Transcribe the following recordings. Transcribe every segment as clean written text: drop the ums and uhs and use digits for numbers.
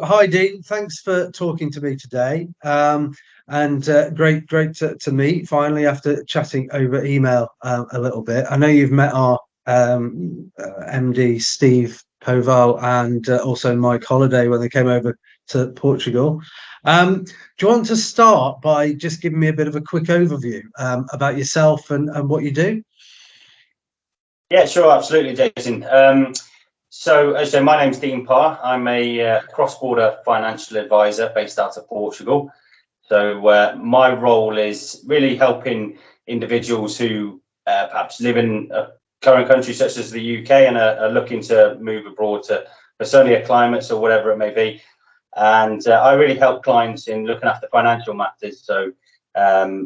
Hi, Dean. Thanks for talking to me today. And great to meet finally after chatting over email a little bit. I know you've met our MD, Steve Poval, and also Mike Holiday when they came over to Portugal. Do you want to start by just giving me a bit of a quick overview about yourself and what you do? Yeah, sure, absolutely, Jason. So, as I say, my name's Dean Parr. I'm a cross-border financial advisor based out of Portugal. So, my role is really helping individuals who perhaps live in a current country such as the UK and are looking to move abroad to sunnier climates or whatever it may be. And I really help clients in looking after financial matters. So,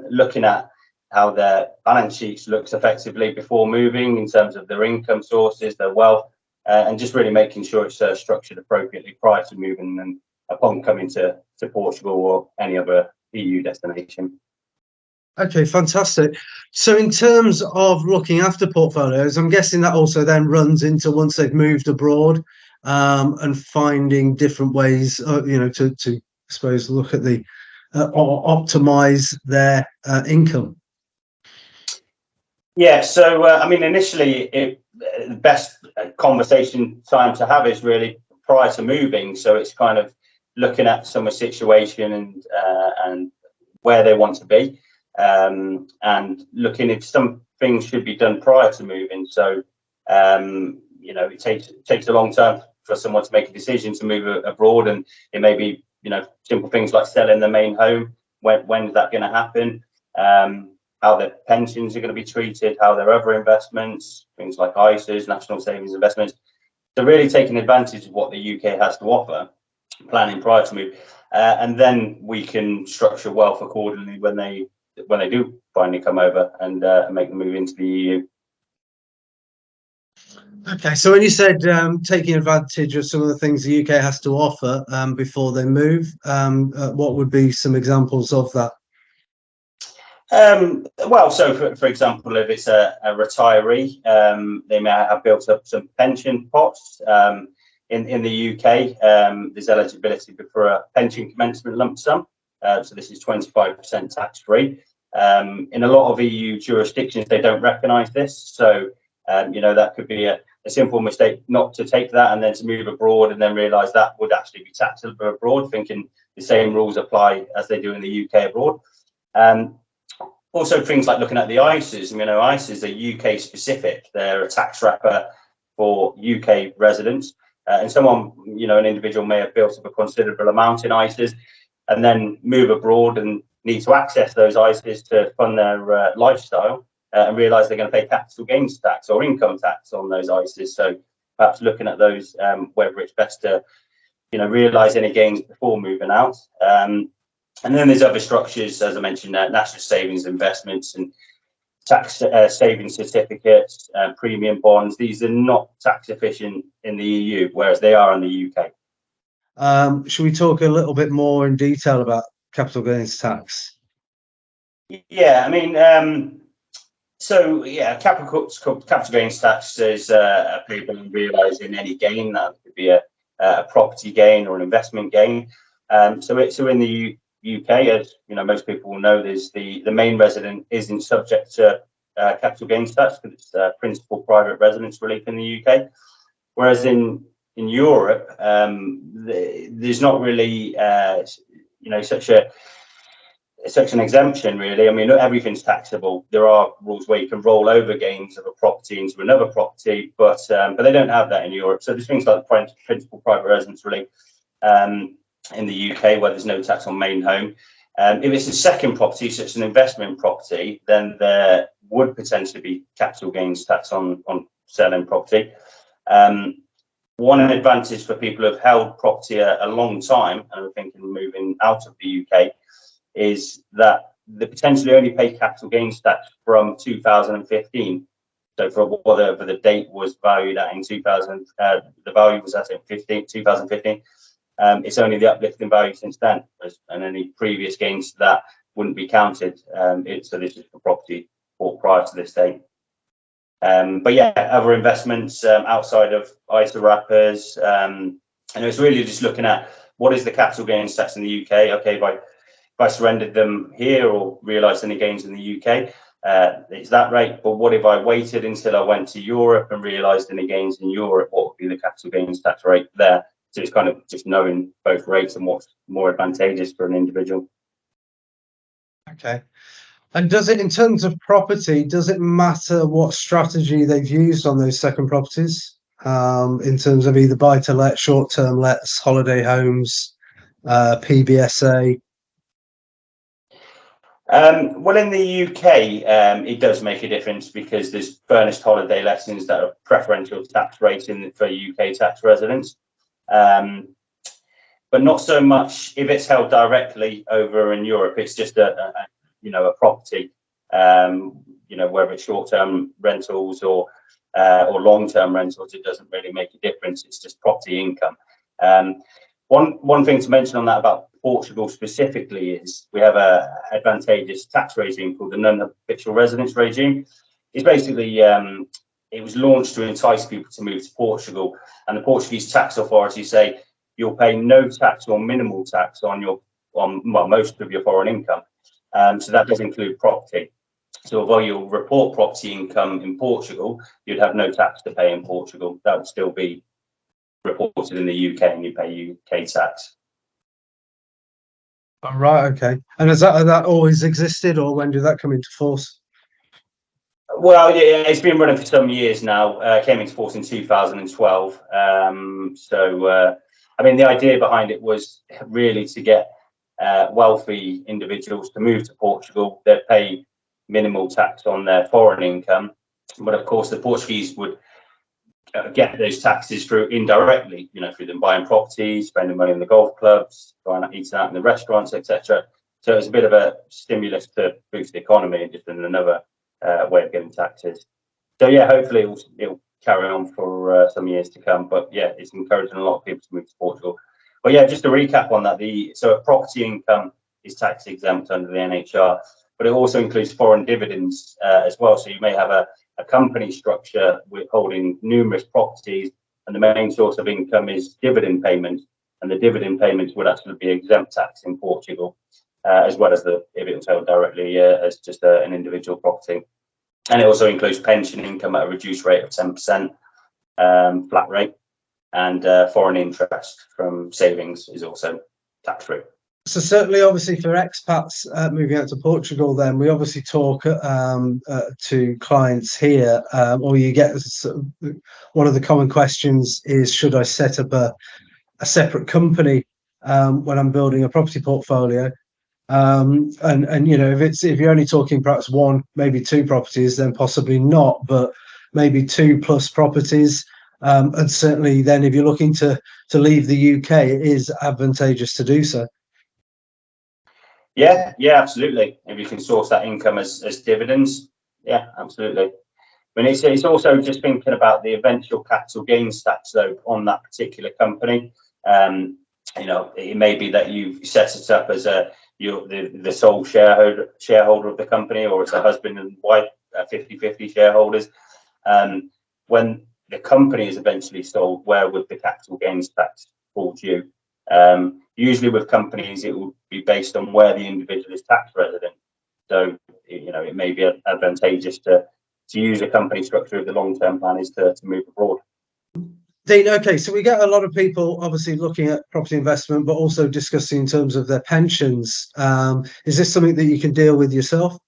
looking at how their balance sheets looks effectively before moving in terms of their income sources, their wealth, and just really making sure it's structured appropriately prior to moving and upon coming to Portugal or any other EU destination. Okay, fantastic. So in terms of looking after portfolios, I'm guessing that also then runs into once they've moved abroad and finding different ways, to I suppose look at the or optimize their income. Yeah, so I mean, initially, the best conversation time to have is really prior to moving. So it's kind of looking at someone's situation and where they want to be, and looking if some things should be done prior to moving. So it takes a long time for someone to make a decision to move abroad, and it may be simple things like selling the main home. When is that going to happen? How their pensions are going to be treated, how their other investments, things like ISAs, national savings investments. So really taking advantage of what the UK has to offer, planning prior to move, and then we can structure wealth accordingly when they do finally come over and make the move into the EU. Okay, so when you said taking advantage of some of the things the UK has to offer before they move, what would be some examples of that? Well, so for example, if it's a retiree, they may have built up some pension pots. In the UK, there's eligibility for a pension commencement lump sum. So this is 25% tax free. In a lot of EU jurisdictions, they don't recognise this. So, that could be a simple mistake not to take that and then to move abroad and then realise that would actually be taxable abroad, thinking the same rules apply as they do in the UK abroad. Also, things like looking at the ISAs. ISAs are UK specific. They're a tax wrapper for UK residents. And someone, an individual may have built up a considerable amount in ISAs and then move abroad and need to access those ISAs to fund their lifestyle and realise they're going to pay capital gains tax or income tax on those ISAs. So perhaps looking at those, whether it's best to, realise any gains before moving out. And then there's other structures, as I mentioned, national savings investments and tax savings certificates, premium bonds. These are not tax efficient in the EU, whereas they are in the UK. Should we talk a little bit more in detail about capital gains tax? Yeah, I mean, capital gains tax is payable and realising any gain. That could be a property gain or an investment gain. So in the UK, as most people will know, there's the main resident isn't subject to capital gains tax because it's principal private residence relief in the UK. Whereas in Europe, there's not really such an exemption, really. I mean, not everything's taxable. There are rules where you can roll over gains of a property into another property, but they don't have that in Europe. So there's things like principal private residence relief in the UK where there's no tax on main home. If it's a second property, so it's an investment property, then there would potentially be capital gains tax on selling property. One advantage for people who've held property a long time and are thinking of moving out of the UK is that they potentially only pay capital gains tax from 2015. So for whatever the date was valued at in 2000, the value was at 2015. It's only the uplift in value since then, and any previous gains to that wouldn't be counted. So this is for property bought prior to this date. But yeah, other investments outside of ISA wrappers, and it's really just looking at what is the capital gains tax in the UK? Okay, if I surrendered them here or realised any gains in the UK, it's that rate. But what if I waited until I went to Europe and realised any gains in Europe? What would be the capital gains tax rate there? So it's kind of just knowing both rates and what's more advantageous for an individual. Okay. And does it, in terms of property, does it matter what strategy they've used on those second properties? In terms of either buy to let, short term lets, holiday homes, PBSA? Well, in the UK, it does make a difference because there's furnished holiday lessons that are preferential tax rates for UK tax residents. But not so much if it's held directly over in Europe. It's just a property, whether it's short-term rentals or long-term rentals, it doesn't really make a difference. It's just property income. One thing to mention on that about Portugal specifically is we have a advantageous tax regime called the non-habitual residence regime. It's basically it was launched to entice people to move to Portugal, and the Portuguese tax authorities say you'll pay no tax or minimal tax on most of your foreign income. So that does include property. So although you'll report property income in Portugal, you'd have no tax to pay in Portugal. That would still be reported in the UK and you pay UK tax. Oh, right, okay. And has that always existed, or when did that come into force? Well, yeah, it's been running for some years now. Came into force in 2012. I mean, the idea behind it was really to get wealthy individuals to move to Portugal. They'd pay minimal tax on their foreign income, but of course the Portuguese would get those taxes through indirectly, through them buying properties, spending money in the golf clubs, going out, eating out in the restaurants, etc. So it's a bit of a stimulus to boost the economy, and just another way of getting taxes. So yeah, hopefully it'll carry on for some years to come. But yeah, it's encouraging a lot of people to move to Portugal. But yeah, just to recap on that, so property income is tax exempt under the NHR, but it also includes foreign dividends as well. So you may have a company structure with holding numerous properties, and the main source of income is dividend payments, and the dividend payments would actually be exempt tax in Portugal, as well as if it was held directly as just an individual property. And it also includes pension income at a reduced rate of 10% flat rate, and foreign interest from savings is also tax-free. So certainly, obviously, for expats moving out to Portugal, then we obviously talk to clients here, or you get one of the common questions is, should I set up a separate company when I'm building a property portfolio? And if you're only talking perhaps one, maybe two properties, then possibly not, but maybe 2+ properties. And certainly then if you're looking to leave the UK, it is advantageous to do so. Yeah, absolutely. If you can source that income as dividends, yeah, absolutely. I mean, it's also just thinking about the eventual capital gains tax though on that particular company. It may be that you've set it up as the sole shareholder of the company, or it's a husband and wife, 50-50 shareholders. When the company is eventually sold, where would the capital gains tax fall due? Usually with companies, it will be based on where the individual is tax resident. So, it may be advantageous to use a company structure if the long-term plan is to move abroad. Dean, okay, so we get a lot of people obviously looking at property investment, but also discussing in terms of their pensions. Is this something that you can deal with yourself?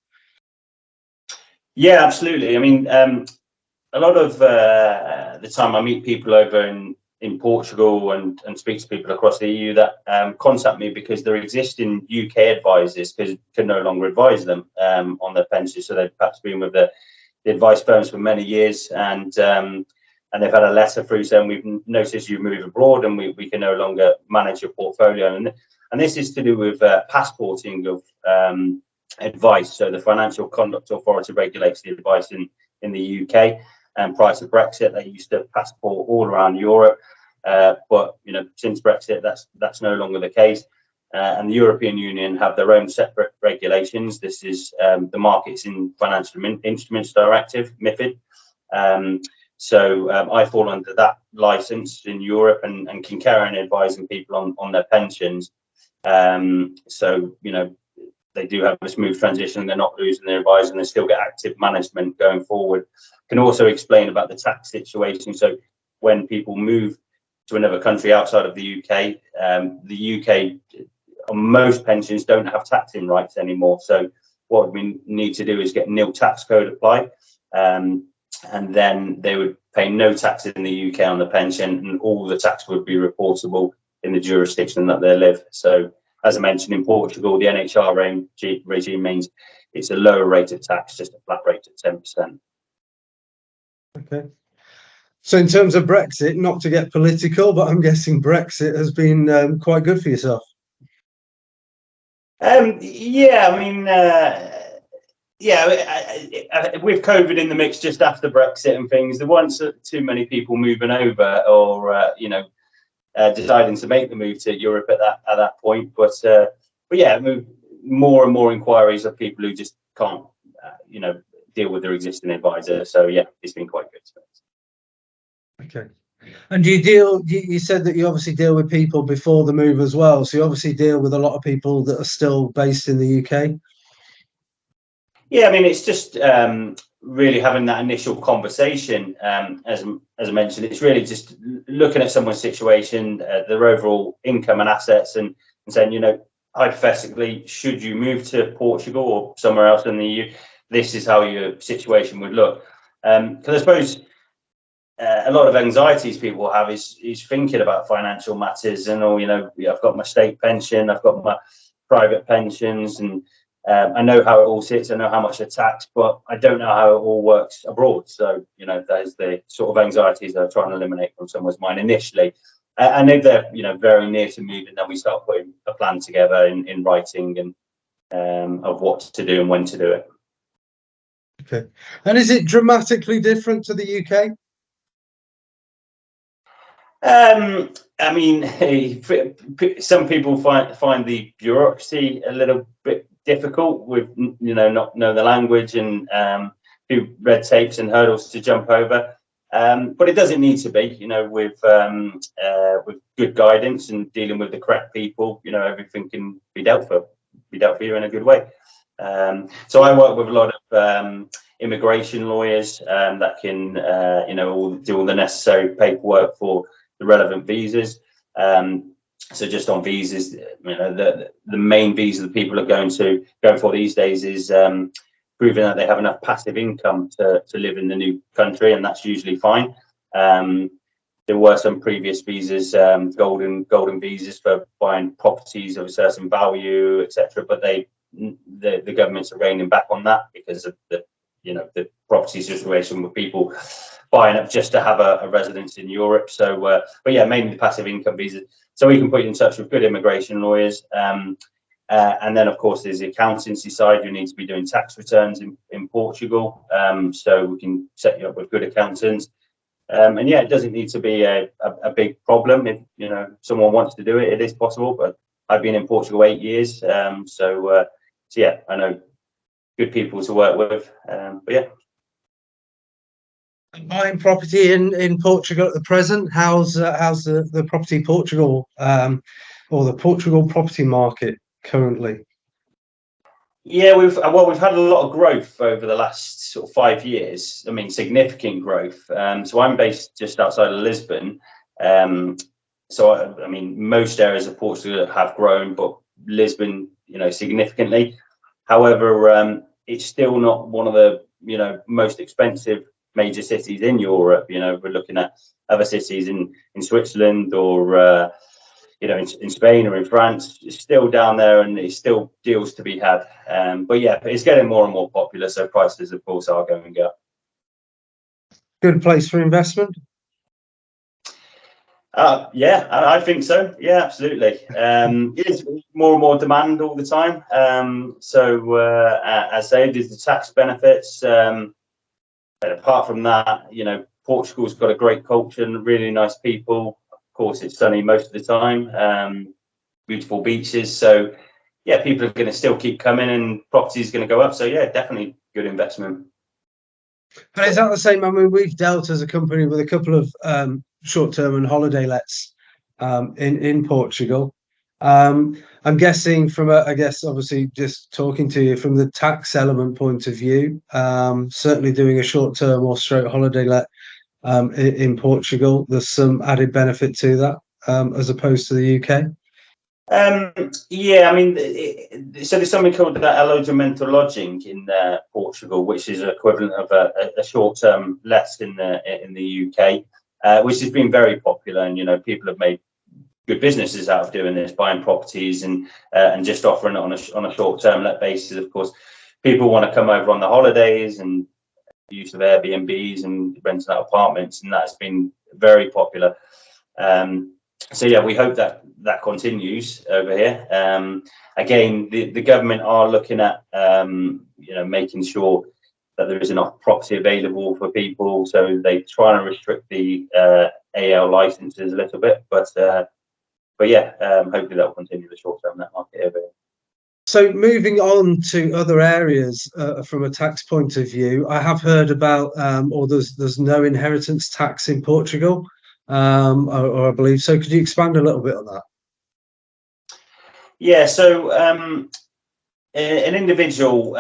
Yeah, absolutely. I mean, a lot of the time I meet people over in Portugal and speak to people across the EU that contact me because their existing UK advisors can no longer advise them on their pensions. So they've perhaps been with the advice firms for many years, and they've had a letter through saying, we've noticed you move abroad and we can no longer manage your portfolio. And this is to do with passporting of advice. So the Financial Conduct Authority regulates the advice in the UK. And prior to Brexit, they used to passport all around Europe. But since Brexit, that's no longer the case. And the European Union have their own separate regulations. This is the Markets in Financial Instruments Directive, MiFID. So I fall under that license in Europe and can carry on advising people on their pensions. So, you know, they do have a smooth transition. They're not losing their advisor, and they still get active management going forward. Can also explain about the tax situation. So when people move to another country outside of the UK, on most pensions don't have taxing rights anymore. So what we need to do is get nil tax code applied, and then they would pay no tax in the UK on the pension, and all the tax would be reportable in the jurisdiction that they live. So as I mentioned, in Portugal, the NHR regime means it's a lower rate of tax, just a flat rate of 10%. Okay. So in terms of Brexit, not to get political, but I'm guessing Brexit has been quite good for yourself. Yeah, I mean, with COVID in the mix just after Brexit and things, there weren't too many people moving over or, you know, deciding to make the move to Europe at that point. But yeah, more and more inquiries of people who just can't, you know, deal with their existing advisor. So yeah, it's been quite good. Okay. And do you deal? You said that you obviously deal with people before the move as well. So you obviously deal with a lot of people that are still based in the UK. Yeah, I mean, it's just really having that initial conversation. As I mentioned, it's really just looking at someone's situation, their overall income and assets, and saying, you know, hypothetically, should you move to Portugal or somewhere else in the EU, this is how your situation would look. Because I suppose a lot of anxieties people have is thinking about financial matters, and you know, I've got my state pension, I've got my private pensions, and I know how it all sits, I know how much I tax, but I don't know how it all works abroad. So, you know, there's the sort of anxieties that I'm trying to eliminate from someone's mind initially. And if they're, you know, very near to moving, then we start putting a plan together in writing and of what to do and when to do it. Okay. And is it dramatically different to the UK? I mean, some people find the bureaucracy a little bit difficult with, you know, not know the language and few red tapes and hurdles to jump over. But it doesn't need to be, you know, with good guidance and dealing with the correct people, you know, everything can be dealt for you in a good way. So I work with a lot of immigration lawyers that can, you know, do all the necessary paperwork for the relevant visas. So just on visas, you know, the main visa that people are going for these days is proving that they have enough passive income to live in the new country, and that's usually fine. There were some previous visas, golden visas for buying properties of a certain value, etc. But the governments are reining back on that because of the, you know, the property situation with people buying up just to have a residence in Europe. So, but yeah, mainly the passive income visas. So we can put you in touch with good immigration lawyers. And then, of course, there's the accountancy side. You need to be doing tax returns in Portugal. So we can set you up with good accountants. And yeah, it doesn't need to be a big problem. If, you know, someone wants to do it, it is possible. But I've been in Portugal 8 years. So yeah, I know good people to work with. But yeah. Buying property in Portugal at the present, how's the property Portugal or the Portugal property market currently? Yeah, we've had a lot of growth over the last sort of 5 years. I mean, significant growth. So I'm based just outside of Lisbon. So I mean, most areas of Portugal have grown, but Lisbon, you know, significantly. However, it's still not one of the, you know, most expensive major cities in Europe. You know, we're looking at other cities in Switzerland or you know, in Spain or in France. It's still down there, and it's still deals to be had. But yeah, it's getting more and more popular, so prices, of course, are going up. Good place for investment. Yeah, I think so. Yeah, absolutely. It's more and more demand all the time. So as I say, there's the tax benefits. But apart from that, you know, Portugal's got a great culture and really nice people. Of course, it's sunny most of the time. Beautiful beaches. So yeah, people are going to still keep coming, and property is going to go up. So yeah, definitely good investment. And is that the same? I mean, we've dealt as a company with a couple of short-term and holiday lets in Portugal. I'm guessing from I guess obviously just talking to you from the tax element point of view, certainly doing a short-term or straight holiday let in Portugal, there's some added benefit to that as opposed to the UK. Yeah, I mean, so there's something called alojamento lodging in Portugal, which is equivalent of a short-term let in the UK, which has been very popular, and people have made good businesses out of doing this, buying properties and just offering it on a short-term let basis. Of course, people want to come over on the holidays and use of Airbnbs and renting out apartments, and that's been very popular. So yeah, we hope that continues over here. Again, the government are looking at making sure that there is enough property available for people, so they try and restrict the AL licenses a little bit, but yeah, hopefully that will continue the short-term net market over here. So moving on to other areas from a tax point of view, I have heard about, or there's no inheritance tax in Portugal, or I believe so. Could you expand a little bit on that? Yeah, so an individual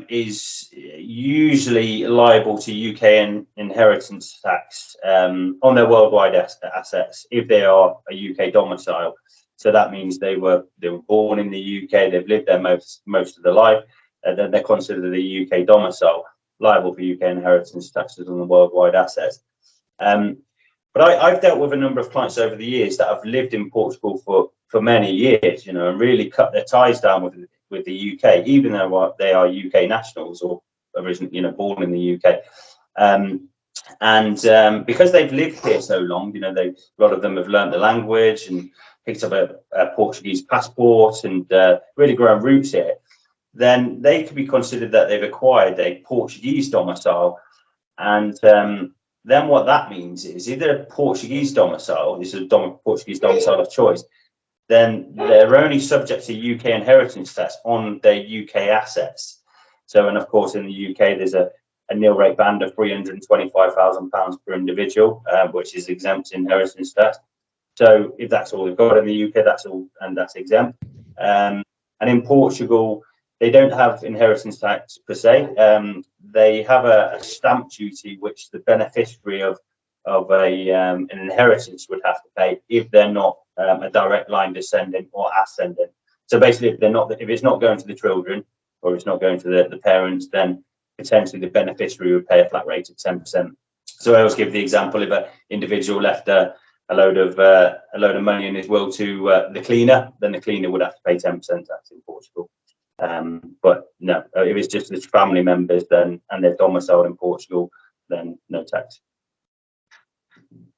is usually liable to UK inheritance tax on their worldwide assets if they are a UK domicile. So that means they were born in the UK, they've lived there most of their life, then they're considered a UK domicile, liable for UK inheritance taxes on the worldwide assets. But I've dealt with a number of clients over the years that have lived in Portugal for many years, and really cut their ties down with the UK, even though they are UK nationals or originally, born in the UK. And because they've lived here so long, a lot of them have learned the language and picked up a Portuguese passport and really grown roots here, then they could be considered that they've acquired a Portuguese domicile. And then what that means is either a Portuguese domicile, this is a Portuguese domicile of choice, then they're only subject to UK inheritance tax on their UK assets. So, and of course, in the UK, there's a nil rate band of £325,000 per individual, which is exempt inheritance tax. So if that's all they've got in the UK, that's exempt. And in Portugal, they don't have inheritance tax per se. They have a stamp duty, which the beneficiary of an inheritance would have to pay if they're not a direct line descendant or ascendant. So basically, if it's not going to the children or it's not going to the parents, then potentially the beneficiary would pay a flat rate of 10%. So I always give the example: if an individual left a load of money in his will to the cleaner, then the cleaner would have to pay 10% tax in Portugal. But no, if it's just his family members, then and they're domiciled in Portugal, then no tax.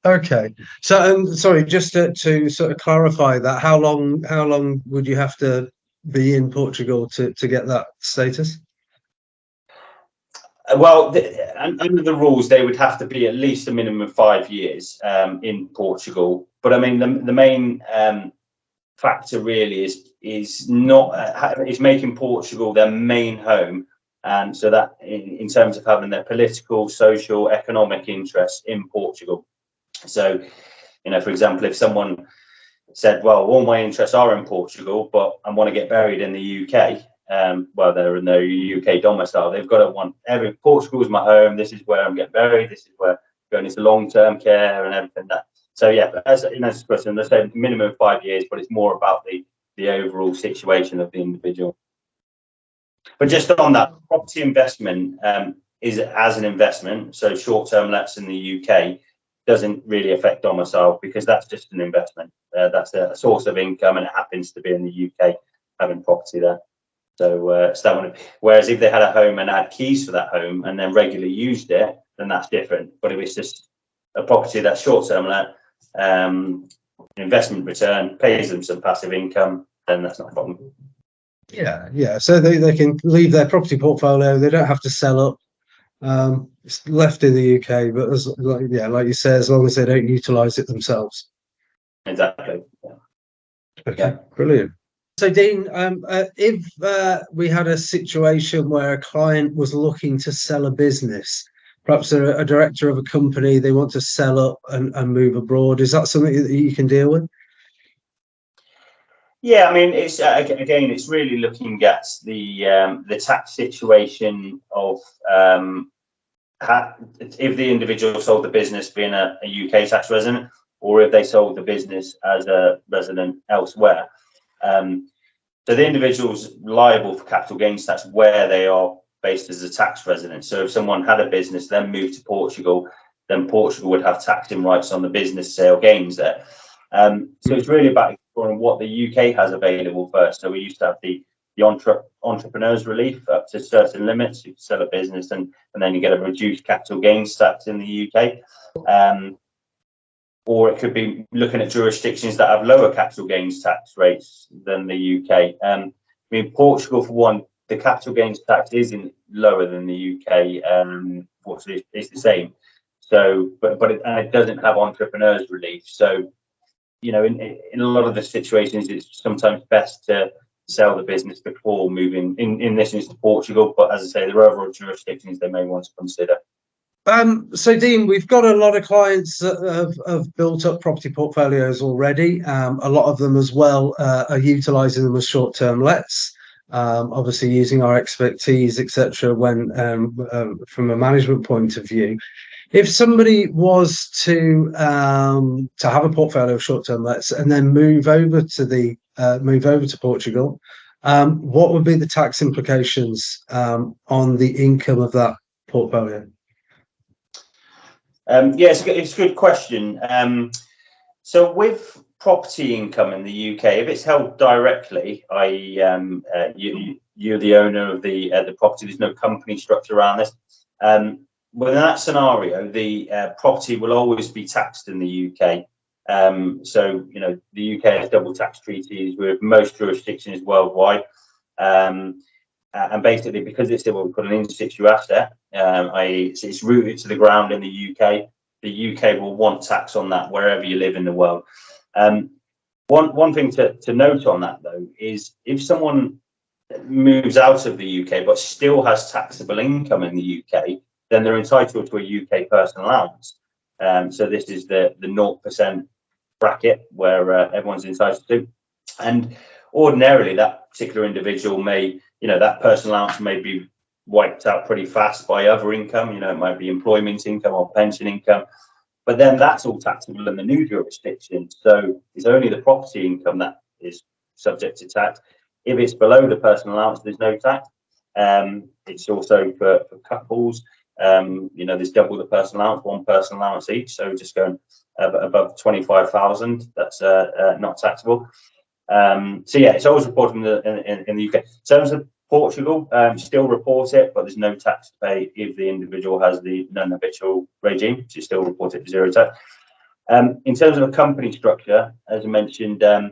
Okay, so sorry, just to sort of clarify that, how long would you have to be in Portugal to get that status? Well, under the rules, they would have to be at least a minimum of 5 years in Portugal. But I mean, the main factor really is making Portugal their main home, and so that in terms of having their political, social, economic interests in Portugal. So, for example, if someone said, well, all my interests are in Portugal, but I want to get buried in the UK, well, they're in their UK domicile, they've got to want Portugal is my home, this is where I'm getting buried, this is where I'm going into long-term care and everything that. So yeah, but as a question, they say minimum 5 years, but it's more about the overall situation of the individual. But just on that, property investment is as an investment, so short-term lets in the UK doesn't really affect domicile because that's just an investment. That's a source of income, and it happens to be in the UK having property there. So, so that one. Whereas if they had a home and had keys for that home and then regularly used it, then that's different. But if it's just a property that's short-term let, investment return, pays them some passive income, then that's not a problem. Yeah. So they can leave their property portfolio. They don't have to sell up. It's left in the UK, but like you say, as long as they don't utilise it themselves. Exactly. Yeah. Okay, brilliant. So Dean, if we had a situation where a client was looking to sell a business perhaps a director of a company, they want to sell up and move abroad. Is that something that you can deal with? Yeah, I mean, it's again, it's really looking at the tax situation of if the individual sold the business being a UK tax resident, or if they sold the business as a resident elsewhere. So the individual's liable for capital gains tax where they are based as a tax resident. So if someone had a business, then moved to Portugal, then Portugal would have taxing rights on the business sale gains there. So it's really about exploring what the UK has available first. So we used to have the entrepreneurs relief up to certain limits. You can sell a business and then you get a reduced capital gains tax in the UK. Or it could be looking at jurisdictions that have lower capital gains tax rates than the UK. I mean, Portugal, for one, the capital gains tax isn't lower than the UK. Fortunately, it's the same. So, but it doesn't have entrepreneurs relief. So, you know, in a lot of the situations, it's sometimes best to sell the business before moving. In this instance, Portugal. But as I say, there are other jurisdictions they may want to consider. So Dean, we've got a lot of clients that have built up property portfolios already. A lot of them as well are utilising them as short-term lets. Obviously using our expertise, etc. When from a management point of view, if somebody was to have a portfolio of short-term lets and then move over to Portugal, what would be the tax implications on the income of that portfolio? Yeah, it's a good question. So with property income in the UK, if it's held directly, i.e., you're the owner of the property, there's no company structure around this. Well, in that scenario, the property will always be taxed in the UK. So, you know, the UK has double tax treaties with most jurisdictions worldwide. And basically, because it's what we call an in situ asset, i.e., it's rooted to the ground in the UK will want tax on that wherever you live in the world. One thing to note on that, though, is if someone moves out of the UK but still has taxable income in the UK, then they're entitled to a UK personal allowance. So this is the 0% bracket where everyone's entitled to. And ordinarily, that particular individual may, you know, that personal allowance may be wiped out pretty fast by other income. You know, it might be employment income or pension income, but then that's all taxable in the new jurisdiction. So it's only the property income that is subject to tax. If it's below the personal allowance, there's no tax. It's also for couples. You know, there's double the personal allowance, one personal allowance each. So just going above 25,000, that's not taxable. So yeah, it's always reported in the UK. In terms of Portugal, still report it, but there's no tax to pay if the individual has the non-habitual regime. So you still report it for zero tax. In terms of a company structure, as I mentioned, I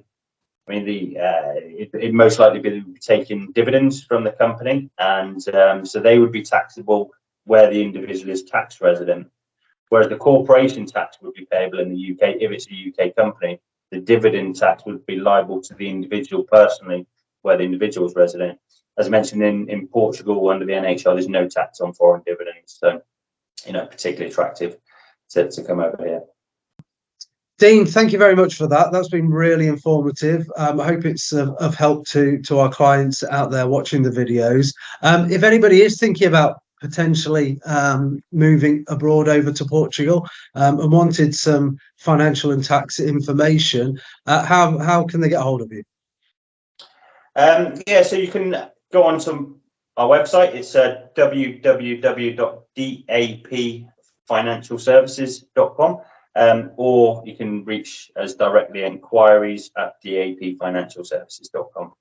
mean, it most likely be taking dividends from the company, and so they would be taxable where the individual is tax resident, whereas the corporation tax would be payable in the UK if it's a UK company. The dividend tax would be liable to the individual personally, where the individual is resident. As I mentioned, in Portugal, under the NHR, there's no tax on foreign dividends, so, you know, particularly attractive to come over here. Dean, thank you very much for that. That's been really informative. I hope it's of help to our clients out there watching the videos. If anybody is thinking about potentially moving abroad over to Portugal and wanted some financial and tax information, how can they get hold of you? Yeah, so you can go on to our website. It's www.dapfinancialservices.com. Or you can reach us directly at inquiries@dapfinancialservices.com.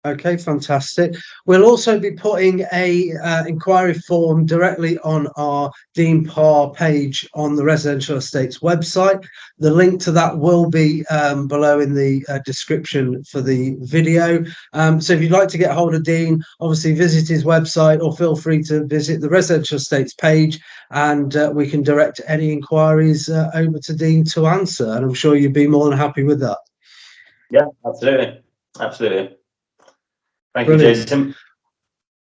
Okay, fantastic. We'll also be putting a inquiry form directly on our Dean Parr page on the Residential Estates website. The link to that will be below in the description for the video. So if you'd like to get hold of Dean, obviously visit his website or feel free to visit the Residential Estates page, and we can direct any inquiries over to Dean to answer. And I'm sure you'd be more than happy with that. Yeah, absolutely. Absolutely. Thank Brilliant. you, Jason.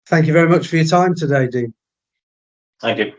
Thank you very much for your time today, Dean. Thank you.